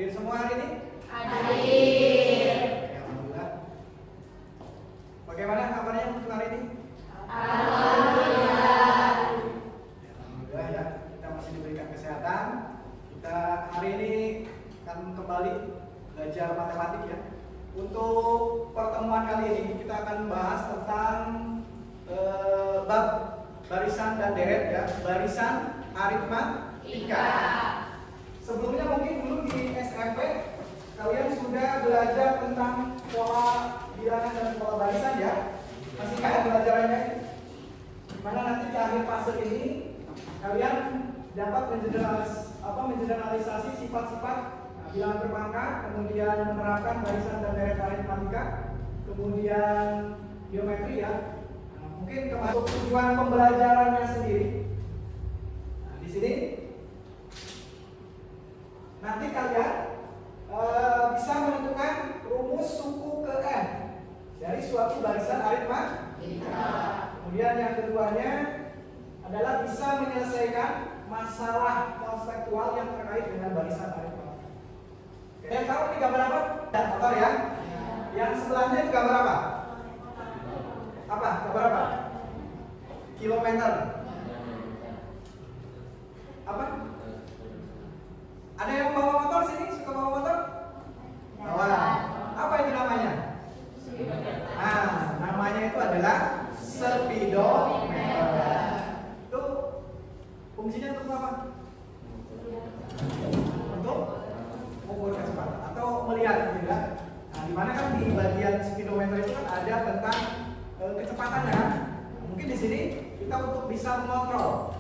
Hadir semua hari ini? Hadir. Alhamdulillah. Bagaimana kabarnya untuk hari ini? Alhamdulillah. Alhamdulillah ya, kita masih diberikan kesehatan. Kita hari ini akan kembali belajar matematik ya. Untuk pertemuan kali ini kita akan membahas tentang bab barisan dan deret ya, barisan aritmatika. Sebelumnya mungkin dulu di SMP kalian sudah belajar tentang pola bilangan dan pola barisan ya. Masih ingat belajarannya? Dimana nanti di akhir fase ini kalian dapat mengeneralisasi sifat-sifat bilangan berbangka, kemudian menerapkan barisan dan deret aritmatika, kemudian geometri ya. Mungkin termasuk tujuan pembelajarannya sendiri. Nah, di sini nanti kalian bisa menentukan rumus suku ke n dari suatu barisan aritmatika. Kemudian yang keduanya adalah bisa menyelesaikan masalah konseptual yang terkait dengan barisan aritmatika. Kalian tahu ini gambar apa? Motor ya. Yang sebelahnya itu gambar apa? Apa? Gambar apa? Kilometer. Apa? Ada yang bawa motor sini? Suka bawa motor? Bawa. Apa itu namanya? Nah, namanya itu adalah speedometer. Itu fungsinya untuk apa? Untuk mengukur kecepatan atau melihat gitu ya. Nah, di mana kan di bagian speedometer itu kan ada tentang kecepatannya kan. Mungkin di sini kita untuk bisa mengontrol.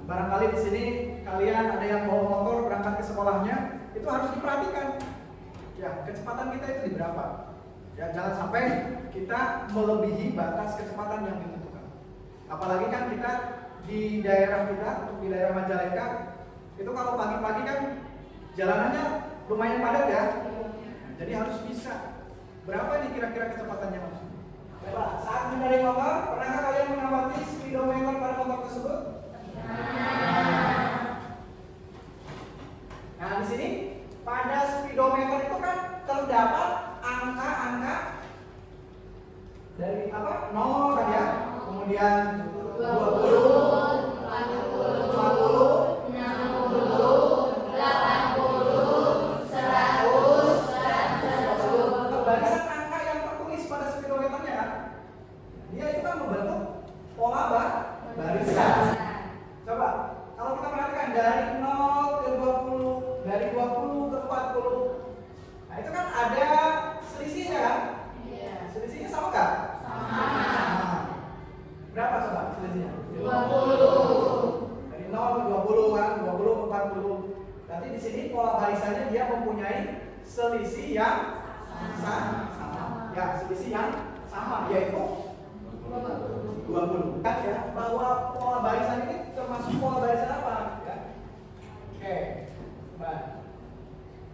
Barangkali di sini kalian ada yang bawa motor berangkat ke sekolahnya, itu harus diperhatikan. Ya, kecepatan kita itu di berapa? Ya, jangan sampai kita melebihi batas kecepatan yang ditentukan. Apalagi kan kita di daerah kita, untuk di daerah Majalengka, itu kalau pagi-pagi kan jalanannya lumayan padat ya. Jadi harus bisa. Berapa ini kira-kira kecepatannya maksudnya? Coba, saat mengendarai motor, pernahkah kalian mengamati speedometer pada motor tersebut? Nah, di sini pada speedometer itu kan terdapat angka-angka dari apa? 0 kan ya. Kemudian 20, 40, 60, 80, 100, 120. Barisan angka yang tertulis pada speedometernya kan? Dia itu kan membentuk pola barisan. Coba, kalau kita perhatikan dari 0 ke 20, dari 20 ke 40. Nah, itu kan ada selisihnya kan? Iya. Selisihnya sama nggak? Sama. Nah, berapa coba selisihnya? 20. Dari 0 ke 20 kan, 20 ke 40. Berarti di sini pola barisannya dia mempunyai selisih yang sama. Ya, selisih yang sama yaitu 20. Kan ya, bahwa pola barisan ini termasuk pola barisan apa? Ya. Oke. Baik.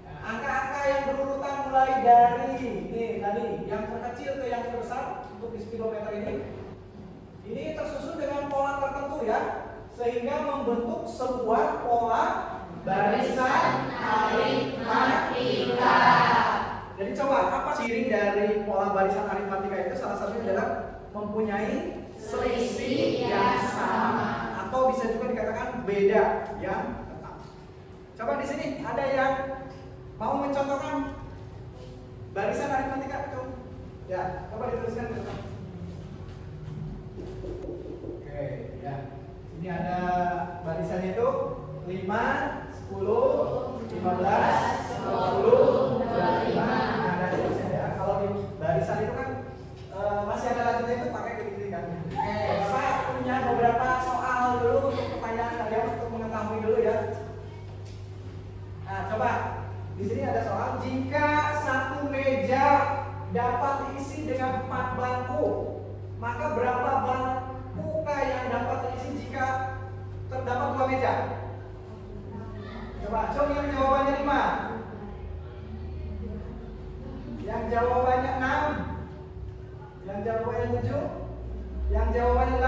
Nah, angka-angka yang berurutan mulai dari ini tadi yang terkecil ke yang terbesar untuk di speedometer ini tersusun dengan pola tertentu ya, sehingga membentuk sebuah pola barisan aritmatika. Jadi coba apa ciri dari pola barisan aritmatika itu? Salah satunya adalah mempunyai selisih yang sama atau bisa juga dikatakan beda yang tetap. Coba di sini ada yang mau mencontohkan barisan aritmatika? Coba. Ya, coba dituliskan. Oke, ya. Ini ada barisannya itu 5, 10, 15, 20, 25. Nah, ada tulisnya ya. Kalau di barisan itu kan masih ada lanjutnya itu pakai gini kan. Saya punya beberapa soal dulu untuk pertanyaan kalian untuk mengetahui dulu ya. Nah, coba di sini ada soal, jika satu meja dapat diisi dengan 4 bangku, maka berapa bangku yang dapat diisi jika terdapat 2 meja? Coba, yang jawabannya 5. Yang jawabannya 6. Yang jawabannya 7. Yang jawabannya 8.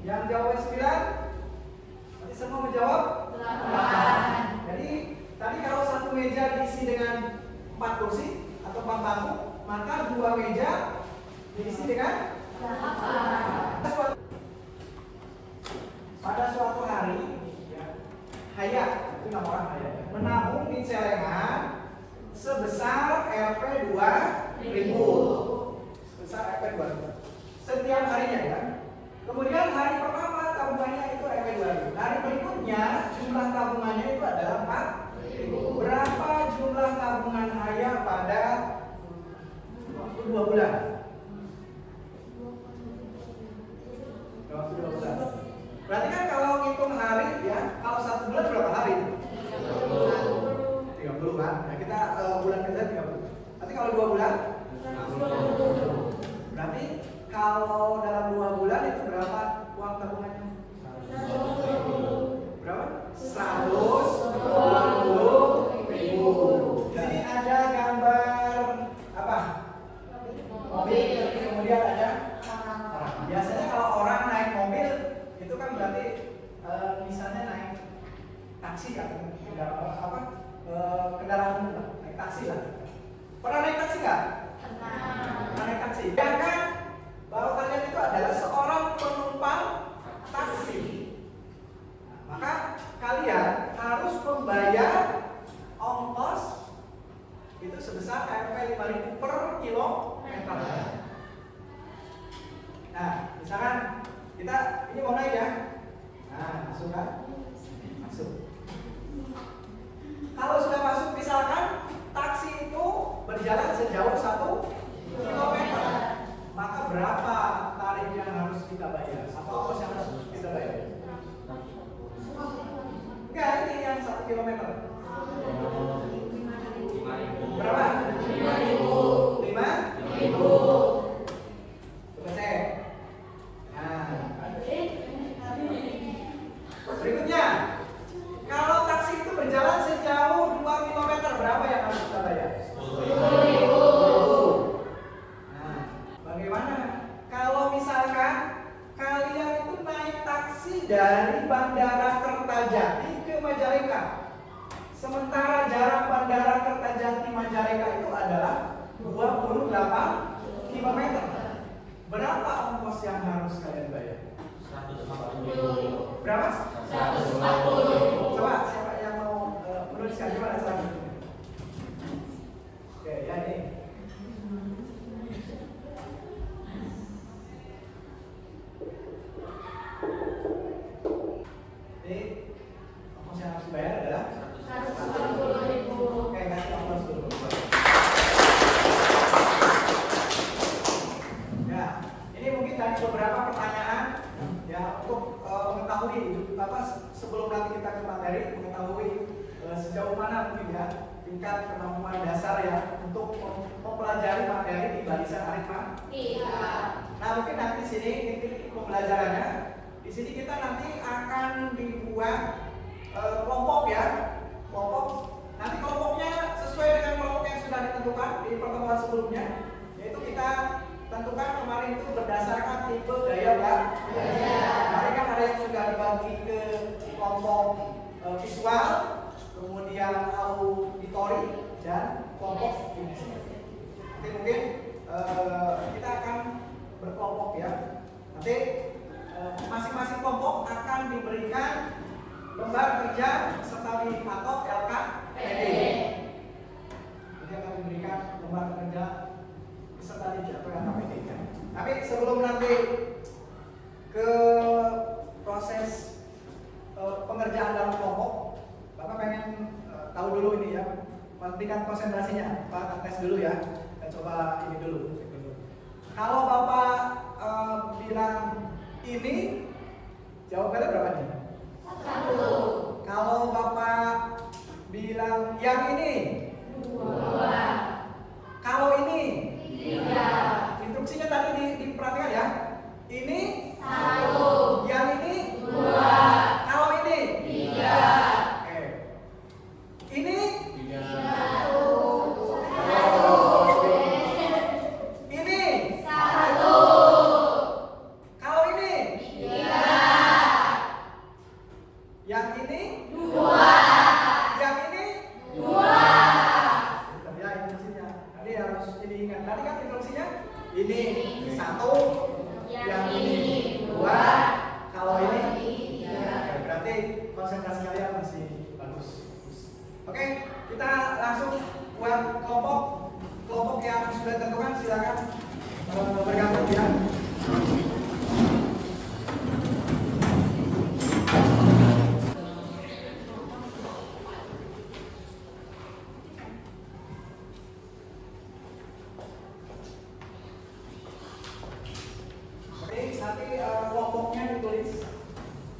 Yang jawabannya 9. Nanti semua menjawab 8. Jadi Haya, itu nama orang Haya, menabung di celengan sebesar Rp 2.000. Sebesar Rp 2.000 setiap harinya ya. Kemudian hari pertama tabungannya itu Rp 2.000. Hari berikutnya jumlah tabungannya itu adalah 4.000. Berapa jumlah tabungan Haya pada waktu 2 bulan? Waktu 2 bulan. Berarti kan kalau ngitung hari ya, kalau 1 bulan berapa hari? 30 kan? Nah kita bulan kerja 30. Nanti kalau 2 bulan? 60. Berarti kalau dalam 2 bulan itu berapa uang tabungannya? Berapa? 120.000. Jadi ada gambar apa? Mobil. Kemudian ada orang. Biasanya kalau orang naik mobil itu kan berarti misalnya naik taksi kan? Kendaraan umum lah, naik taksi lah. Pernah naik taksi nggak? Pernah naik taksi. Bayangkan bahwa kalian itu adalah seorang penumpang taksi. Maka kalian harus membayar ongkos itu sebesar Rp 5.000 per kilometer. Nah, misalkan kita ini mau naik ya. Nah, masuk kan? Masuk. Kalau sudah masuk, misalkan taksi itu berjalan sejauh 1 kilometer, maka berapa tarif yang harus kita bayar? Atau ongkos yang harus kita bayar? Enggak, ini yang 1 kilometer. Berapa? 5.000. 5.000. Coba cek. Nah, berikutnya, kalau taksi itu berjalan sejauh 2 km, berapa yang harus kita bayar? 10.000. Nah, bagaimana kalau misalkan kalian itu naik taksi dari Bandara Kertajati ke Majalengka, sementara jarak Bandara Kertajati Majalengka itu adalah 28 km. Berapa ongkos yang harus kalian bayar? 140. Berapa? 140. Coba siapa yang mau menuliskan gimana caranya? Oke, ya ini. Jadi ongkos yang harus dibayar adalah 140.000. Oke, kasih ongkos dulu. Ya, ini mungkin tadi beberapa pertanyaan ya untuk mengetahui apa sebelum nanti kita ke materi, mengetahui sejauh mana mungkin ya tingkat kemampuan dasar ya untuk mempelajari materi di barisan aritmatika. Nah, mungkin nanti di sini inti pembelajarannya di sini kita nanti akan dibuat kelompok ya, kelompok. Nanti kelompoknya sesuai dengan kelompok yang sudah ditentukan di pertemuan sebelumnya, yaitu kita tentukan kemarin itu berdasarkan tipe gaya belajar. Kemarin kan ada yang sudah dibagi ke kelompok visual, kemudian auditori, dan kelompok kinesthetik. Nanti mungkin kita akan berkelompok ya. Nanti masing-masing kelompok akan diberikan lembar kerja serta atau LKPD. Jadi akan diberikan lembar kerja serta atau LKPD. Tapi sebelum nanti ke proses pengerjaan dalam kelompok, Bapak pengen tahu dulu ini ya, tingkat konsentrasinya. Pak tes dulu ya. Kita coba ini dulu. Kalau Bapak bilang ini, jawabannya berapa nih? 1. Kalau Bapak bilang yang ini, 2. Kalau ini, 3. Instruksinya tadi diperhatikan ya. Ini 1. Yang ini 2. Kalau ini 3. Oke. Ini 3. Ini 1. Kalau ini 3. Yang ini 2. Yang ini 2. Ya instruksinya. Tadi harus diingat. Tadi kan instruksinya ini 1. Yang ini 2. Kalau ini 3. Berarti berarti konsentrasi kalian masih bagus. Oke, kita langsung buat kelompok yang sudah ditentukan, silakan bergabung ya. Nanti kelompoknya ditulis,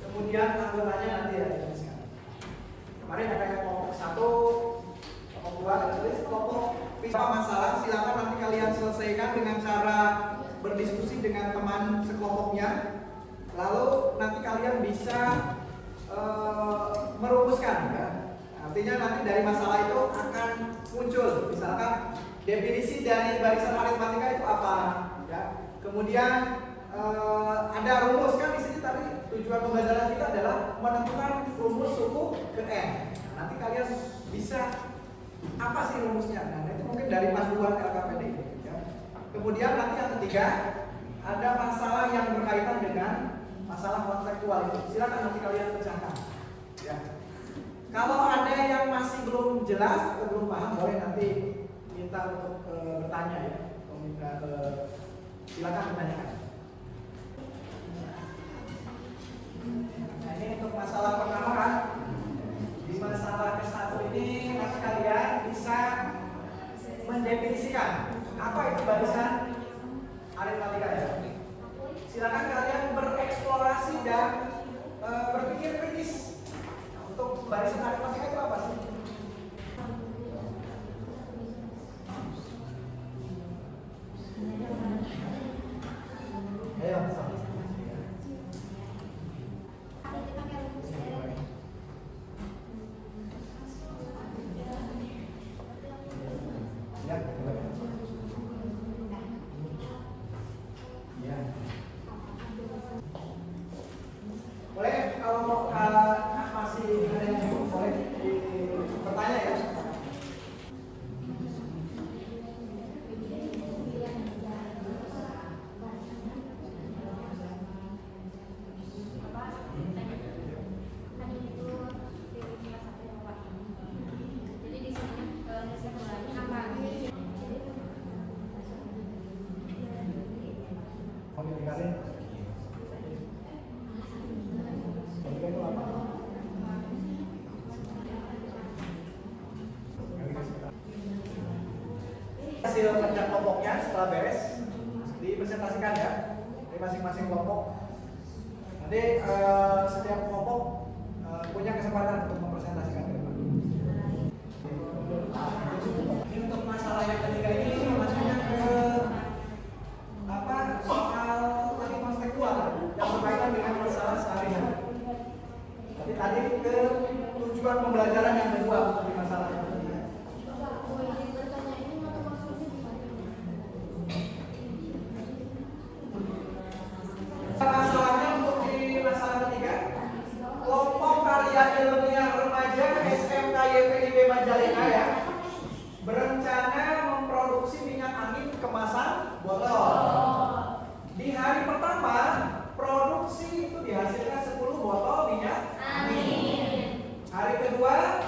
kemudian anggotanya nanti ya dituliskan. Kemarin ada kelompok 1, kelompok 2 ditulis, kelompok masalah silakan nanti kalian selesaikan dengan cara berdiskusi dengan teman sekelompoknya. Lalu nanti kalian bisa merumuskan ya. Artinya nanti dari masalah itu akan muncul misalkan definisi dari barisan aritmatika itu apa ya. Kemudian ada rumus kan di sini tadi tujuan pembelajaran kita adalah menentukan rumus suku ke n. Nanti kalian bisa apa sih rumusnya? Nah itu mungkin dari panduan LKPD. Ya. Kemudian nanti yang ketiga ada masalah yang berkaitan dengan masalah konseptual itu. Silakan nanti kalian pecahkan. Ya. Kalau ada yang masih belum jelas atau belum paham, boleh nanti minta untuk bertanya ya. Silakan bertanyakan. Nah ini untuk masalah pertama kan, di masalah ke-1 ini nanti kalian bisa mendefinisikan apa itu barisan aritmatika ya. Silakan kalian bereksplorasi dan berpikir kritis untuk barisan aritmatika itu apa sih? Ayo, boleh kalau mau masih ada yang bingung boleh bertanya ya. Hasil kerja kelompoknya setelah beres dipresentasikan ya di masing-masing kelompok. Nanti setiap kelompok punya kesempatan untuk mempresentasikan. Ini untuk masalah yang ketiga ini maksudnya ke soal tadi konseptual yang berkaitan dengan masalah sehari-hari. Jadi tadi ke tujuan pembelajaran yang kedua di masalah ini. Masalahnya untuk di masalah ketiga, kelompok karya ilmiah remaja SMK YPIB Majalengka ya berencana memproduksi minyak angin kemasan botol. Di hari pertama produksi itu dihasilkan 10 botol minyak angin. Hari kedua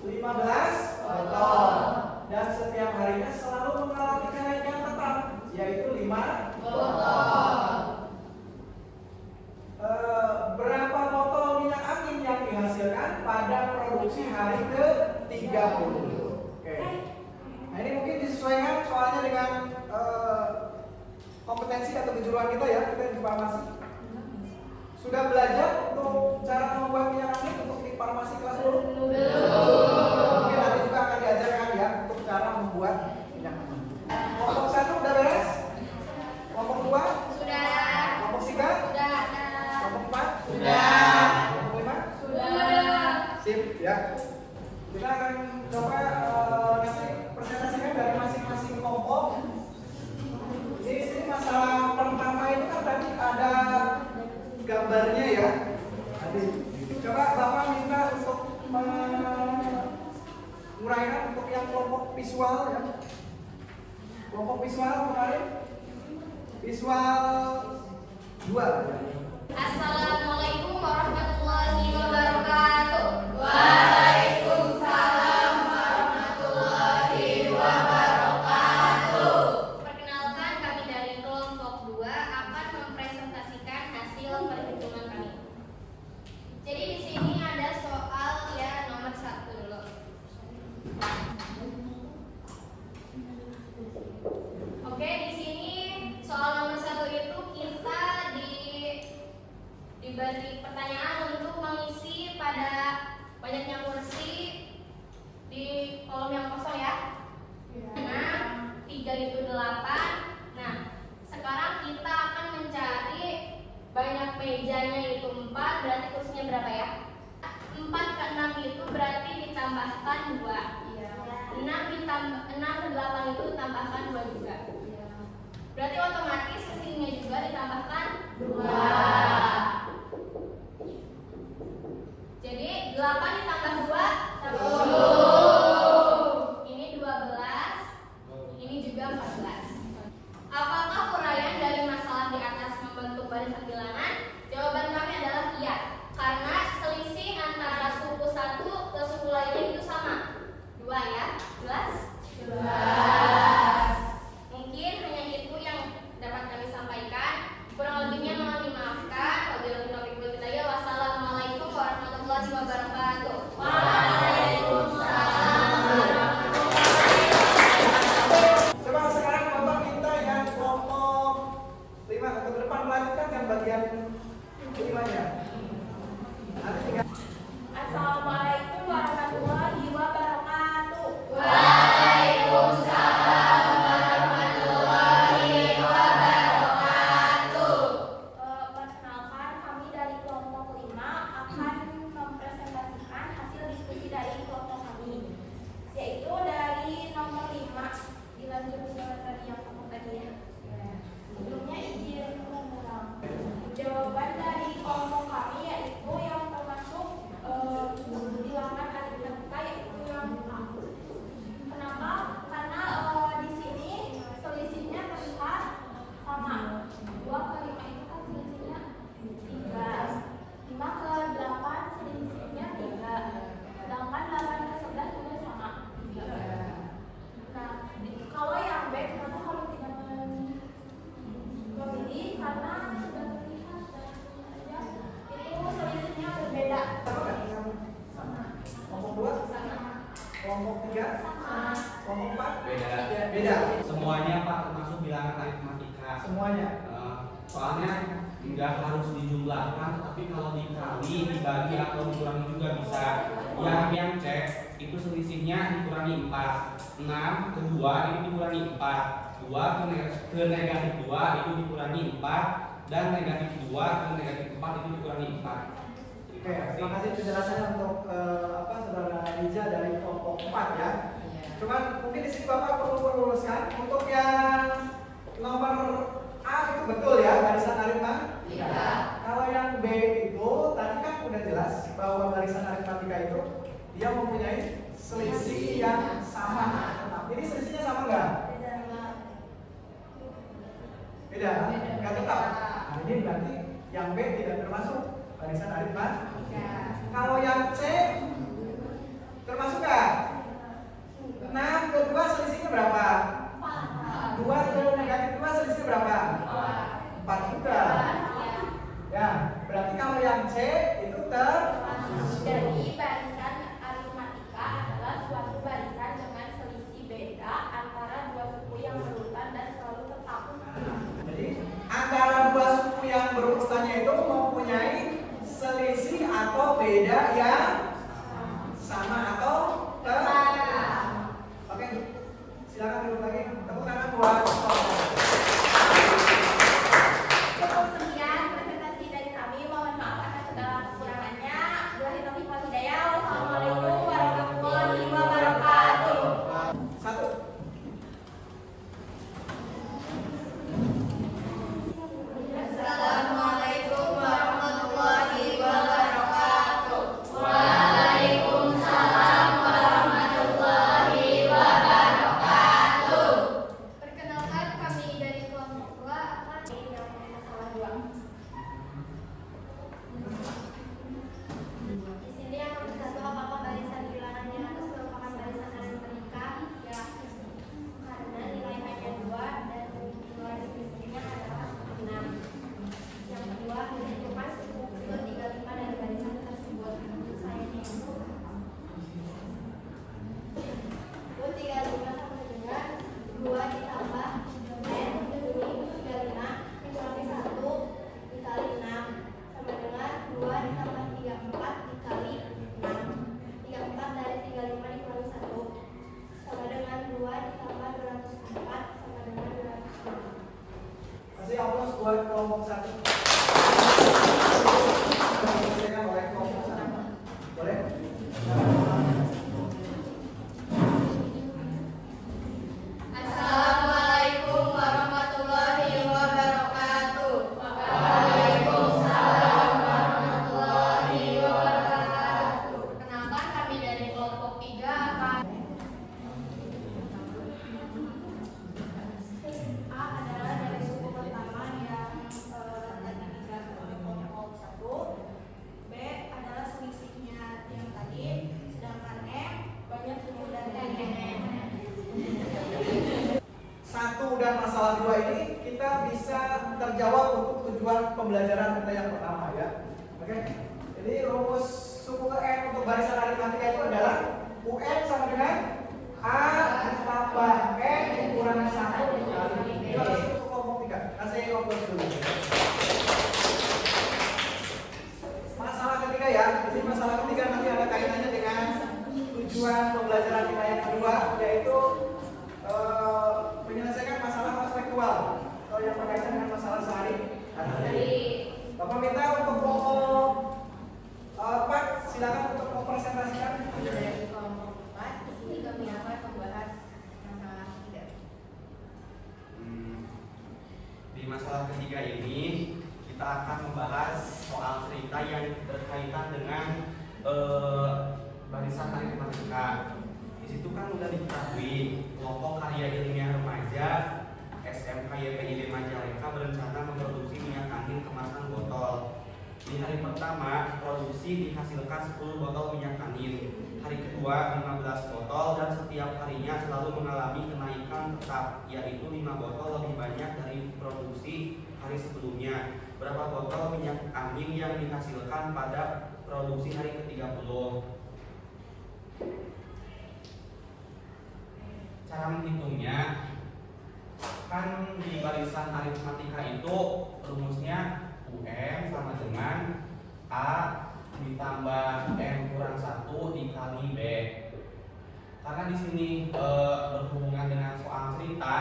15 botol. Dan setiap harinya selalu mengalami kenaikan tetap yaitu 5 botol. Berapa botol minyak angin yang dihasilkan pada produksi hari ke-30? Oke. Nah ini mungkin disesuaikan soalnya dengan kompetensi atau kejuruan kita ya, kita di farmasi. Sudah belajar untuk cara membuat minyak angin untuk di farmasi kelas 10? Mungkin nanti juga akan diajarkan ya untuk cara membuat minyak angin. Kelompok 1 udah beres? Kelompok 2? Sudah. Kelompok 3? Sudah. Kelompok 4? Sudah. Kelompok 5? Sudah. Sip ya. Kita akan coba nanti presentasikan dari masing-masing kelompok. Di sini masalah pertama itu kan tadi ada gambarnya ya. Tadi coba Bapak minta untuk menguraikan untuk yang kelompok visual ya. Kelompok visual kemarin visual 2 ya. Assalamualaikum warahmatullahi wabarakatuh. ditambahkan 2. 6 ke 8 itu ditambahkan 2 juga. Berarti otomatis kesininya juga ditambahkan 2. Jadi 8 ditambah 2 10. Ini 12. Ini juga 14. Apakah uraian dari masalah di atas membentuk barisan bilangan? Jawaban kami adalah iya. Karena selisih antara suku 1 ke suku lainnya itu sama. 2 ya. Jelas? Jelas. Mungkin hanya itu yang dapat kami sampaikan. Kurang lebihnya mohon dimaafkan. Wabillahi taufiq wal hidayah. Wassalamualaikum warahmatullahi wabarakatuh. Coba sekarang kelompok kita yang kelompok 5 ke depan melanjutkan yang bagian 5-nya. Nanti tinggal. Assalamualaikum warahmatullahi wabarakatuh. Waalaikumsalam warahmatullahi wabarakatuh. Perkenalkan, kami dari kelompok 5 akan mempresentasikan hasil diskusi dari kelompok kami, yaitu dari nomor 5. Dilanjut ke tadi yang kelompok tadi ya. Sebelumnya izin mengulang. Jawaban dari kelompok kami yaitu yang termasuk bilangan aritmatika, yaitu yang A. Kenapa? Karena di sini selisihnya terlihat sama. 2 ke 5 itu kan selisihnya 3. 5 ke 8 selisihnya 3. Sedangkan 8 ke 11 juga sama 3. Nah, kalau yang B, kenapa kalau tidak memilih? Karena sudah terlihat dan itu selisihnya berbeda. Kelompok 2? Kelompok 3? Kelompok 4? Beda. Semuanya Pak, termasuk bilangan aritmatika. Semuanya. Soalnya nggak harus dijumlahkan, tapi kalau dikali, dibagi atau dikurangi juga bisa. Yang C itu selisihnya dikurangi 4. 6 ke 2 itu dikurangi 4. 2 ke negatif 2 itu dikurangi 4. Dan negatif 2 ke negatif 4 itu dikurangi 4. Oke, terima kasih penjelasannya untuk saudara Riza dari kelompok 4 ya. Cuman mungkin di sini Bapak perlu meluruskan untuk yang nomor A itu betul ya, barisan aritmatika. Iya. Kalau yang B itu tadi kan udah jelas bahwa barisan aritmatika itu dia mempunyai selisih yang sama. Ini selisihnya sama nggak? Beda. Nggak tetap. Nah, ini berarti yang B tidak termasuk barisan aritmatika. Kalau yang C termasuk nggak? 6 ke 2 selisihnya berapa? 2 ke negatif 2 selisihnya berapa? 4 juga. Ya, berarti kalau yang C itu Jadi barisan aritmatika adalah suatu barisan dengan selisih beda antara dua suku yang berurutan dan selalu tetap. Jadi antara dua suku yang berurutannya itu mempunyai selisih atau beda yang sama atau tetap. Oke, silakan duduk lagi. Tepuk tangan buat Cukup sekian presentasi dari kami. Mohon maaf atas segala kekurangannya. Wabillahi taufiq wal hidayah. Wassalamualaikum warahmatullahi wabarakatuh. 1. Assalamualaikum warahmatullahi wabarakatuh. Waalaikumsalam pembelajaran kita yang pertama ya. Oke. Jadi rumus suku ke N untuk barisan aritmatika itu adalah UN sama dengan A tambah N dikurangi 1 dikali. Kita masuk ke kelompok 3. Kasih waktu dulu. Masalah ketiga ya. Jadi masalah ketiga nanti ada kaitannya dengan tujuan pembelajaran kita yang kedua, yaitu menyelesaikan masalah kontekstual atau yang berkaitan dengan masalah sehari-hari. Bapak minta untuk kelompok 4, silakan untuk mempresentasikan. Dari kelompok 4 ini kami akan membahas masalah ketiga. Di masalah ketiga ini kita akan membahas soal cerita yang berkaitan dengan barisan aritmatika. Di situ kan udah diketahui kelompok karya ilmiah remaja SMK YPID Majalengka berencana memproduksi minyak angin kemasan botol. Di hari pertama produksi dihasilkan 10 botol minyak angin, hari kedua 15 botol, dan setiap harinya selalu mengalami kenaikan tetap, yaitu 5 botol lebih banyak dari produksi hari sebelumnya. Berapa botol minyak angin yang dihasilkan pada produksi hari ke-30? Cara menghitungnya kan di barisan aritmatika itu rumusnya UN sama dengan A ditambah M kurang 1 dikali B. Karena di sini berhubungan dengan soal cerita,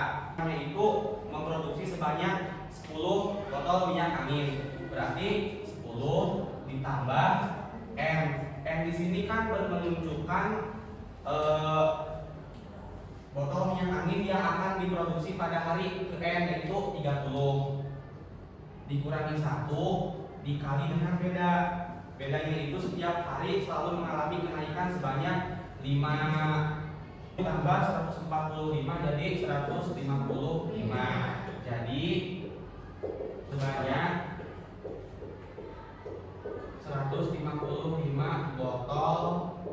yaitu memproduksi sebanyak 10 botol minyak angin. Berarti 10 ditambah M. M di sini kan menunjukkan botol minyak angin yang akan diproduksi pada hari ke-N, yaitu 30 dikurangi 1 dikali dengan beda. Bedanya itu setiap hari selalu mengalami kenaikan sebanyak 5 ditambah 145 jadi 155. Jadi sebanyak 155 botol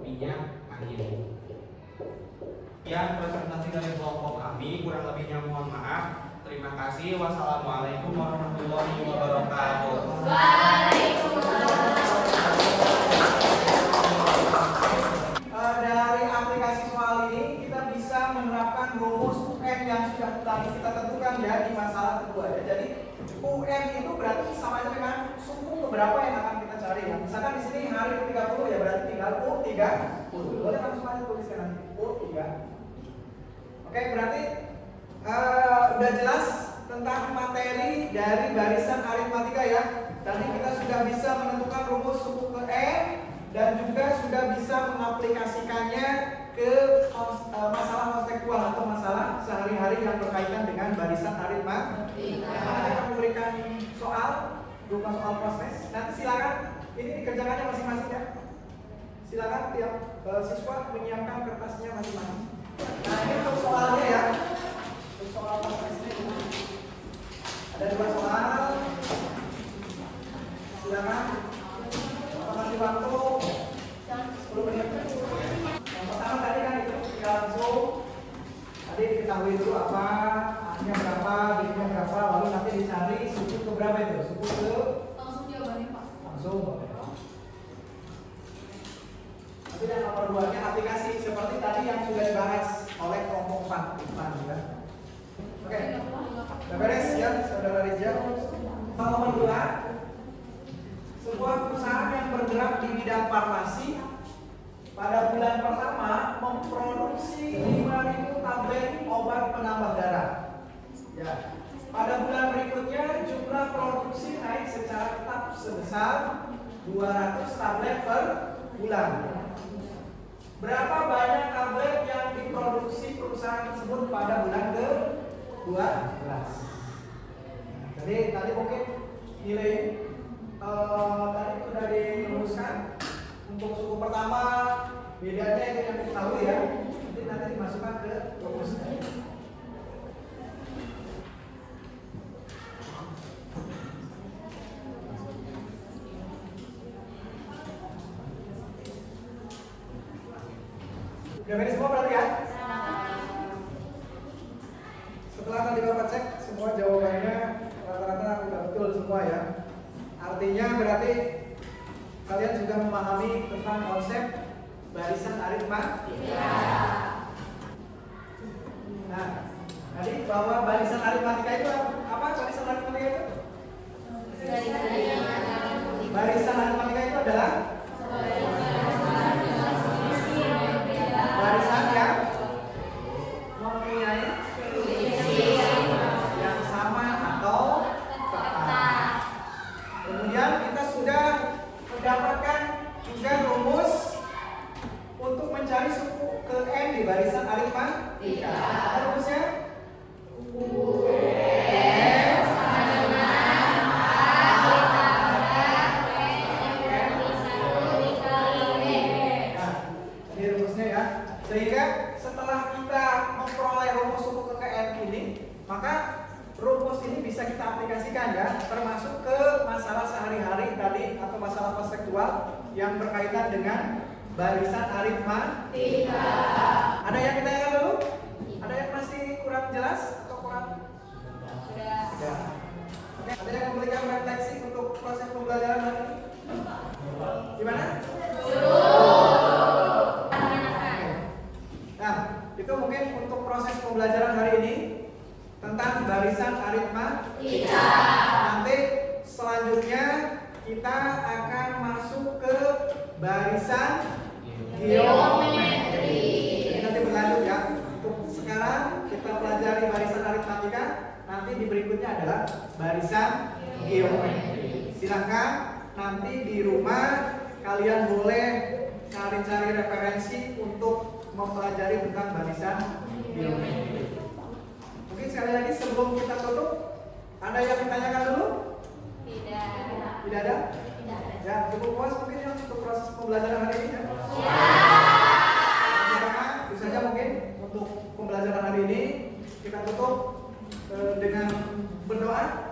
minyak angin. Sekian presentasi dari kelompok kami, kurang lebihnya mohon maaf. Terima kasih. Wassalamualaikum warahmatullahi wabarakatuh. Dari aplikasi soal ini kita bisa menerapkan rumus UN yang sudah tadi kita tentukan ya di masalah kedua ya. Jadi UN itu berarti sama aja dengan suku keberapa yang akan kita cari ya. Misalkan di sini hari ke-30 ya, berarti tinggal U30. Boleh langsung aja tuliskan nanti U30. Oke, berarti udah jelas tentang materi dari barisan aritmatika ya. Tadi kita sudah bisa menentukan rumus suku ke N dan juga sudah bisa mengaplikasikannya ke masalah kontekstual atau masalah sehari-hari yang berkaitan dengan barisan aritmatika. Kita akan memberikan soal berupa soal proses. Nanti silakan ini dikerjakannya masing-masing ya. Silakan tiap siswa menyiapkan kertasnya masing-masing. Nah, ini untuk soalnya ya. Untuk soal prosesnya ada 2 soal. Silakan. Kasih waktu 10 menit. Yang pertama tadi kan itu tinggal langsung tadi diketahui dulu apa A-nya berapa, B-nya berapa, lalu nanti dicari suku ke berapa itu? Suku ke Langsung jawabannya Pak. langsung. Nanti yang nomor 2-nya aplikasi seperti tadi yang sudah dibahas oleh kelompok 4 ya. Oke. Udah beres ya, Saudara Rizya. Nomor 2, sebuah perusahaan yang bergerak di bidang farmasi pada bulan pertama memproduksi 5.000 tablet obat penambah darah. Ya. Pada bulan berikutnya jumlah produksi naik secara tetap sebesar 200 tablet per bulan. Berapa banyak tablet yang diproduksi perusahaan tersebut pada bulan ke-12? Jadi tadi mungkin nilai tadi sudah dirumuskan. Untuk suku pertama bedanya itu yang diketahui ya. Nanti dimasukkan ke rumusnya. Udah beres semua berarti ya? Setelah tadi Bapak cek semua jawabannya rata-rata udah betul semua ya. Artinya berarti kalian sudah memahami tentang konsep barisan aritmatika. Nah, tadi bahwa barisan aritmatika itu apa? Barisan aritmatika itu? Barisan aritmatika itu adalah barisan yang mempunyai yang sama atau tetap. Kemudian kita sudah mendapatkan juga rumus untuk mencari suku ke n di barisan aritmatika. Apa rumusnya? Sehingga setelah kita memperoleh rumus suku ke n ini, maka rumus ini bisa kita aplikasikan ya, termasuk ke masalah sehari-hari tadi atau masalah konseptual yang berkaitan dengan barisan aritmatika. Ada yang ditanyakan dulu? Ada yang masih kurang jelas atau kurang? Sudah. Oke, ada yang memberikan refleksi untuk proses pembelajaran hari ini? Gimana? Nah, itu mungkin untuk proses pembelajaran hari ini tentang barisan aritmatika. Nanti selanjutnya kita akan masuk ke barisan geometri. Ini nanti berlanjut ya. Untuk sekarang kita pelajari barisan aritmatika. Nanti di berikutnya adalah barisan geometri. Silahkan nanti di rumah kalian boleh cari-cari referensi untuk mempelajari tentang barisan geometri. Mungkin sekali lagi sebelum kita tutup, ada yang ditanyakan dulu? Tidak. Tidak ada? Tidak ada. Ya, cukup puas mungkin ya untuk proses pembelajaran hari ini ya? Itu saja mungkin untuk pembelajaran hari ini. Kita tutup dengan berdoa.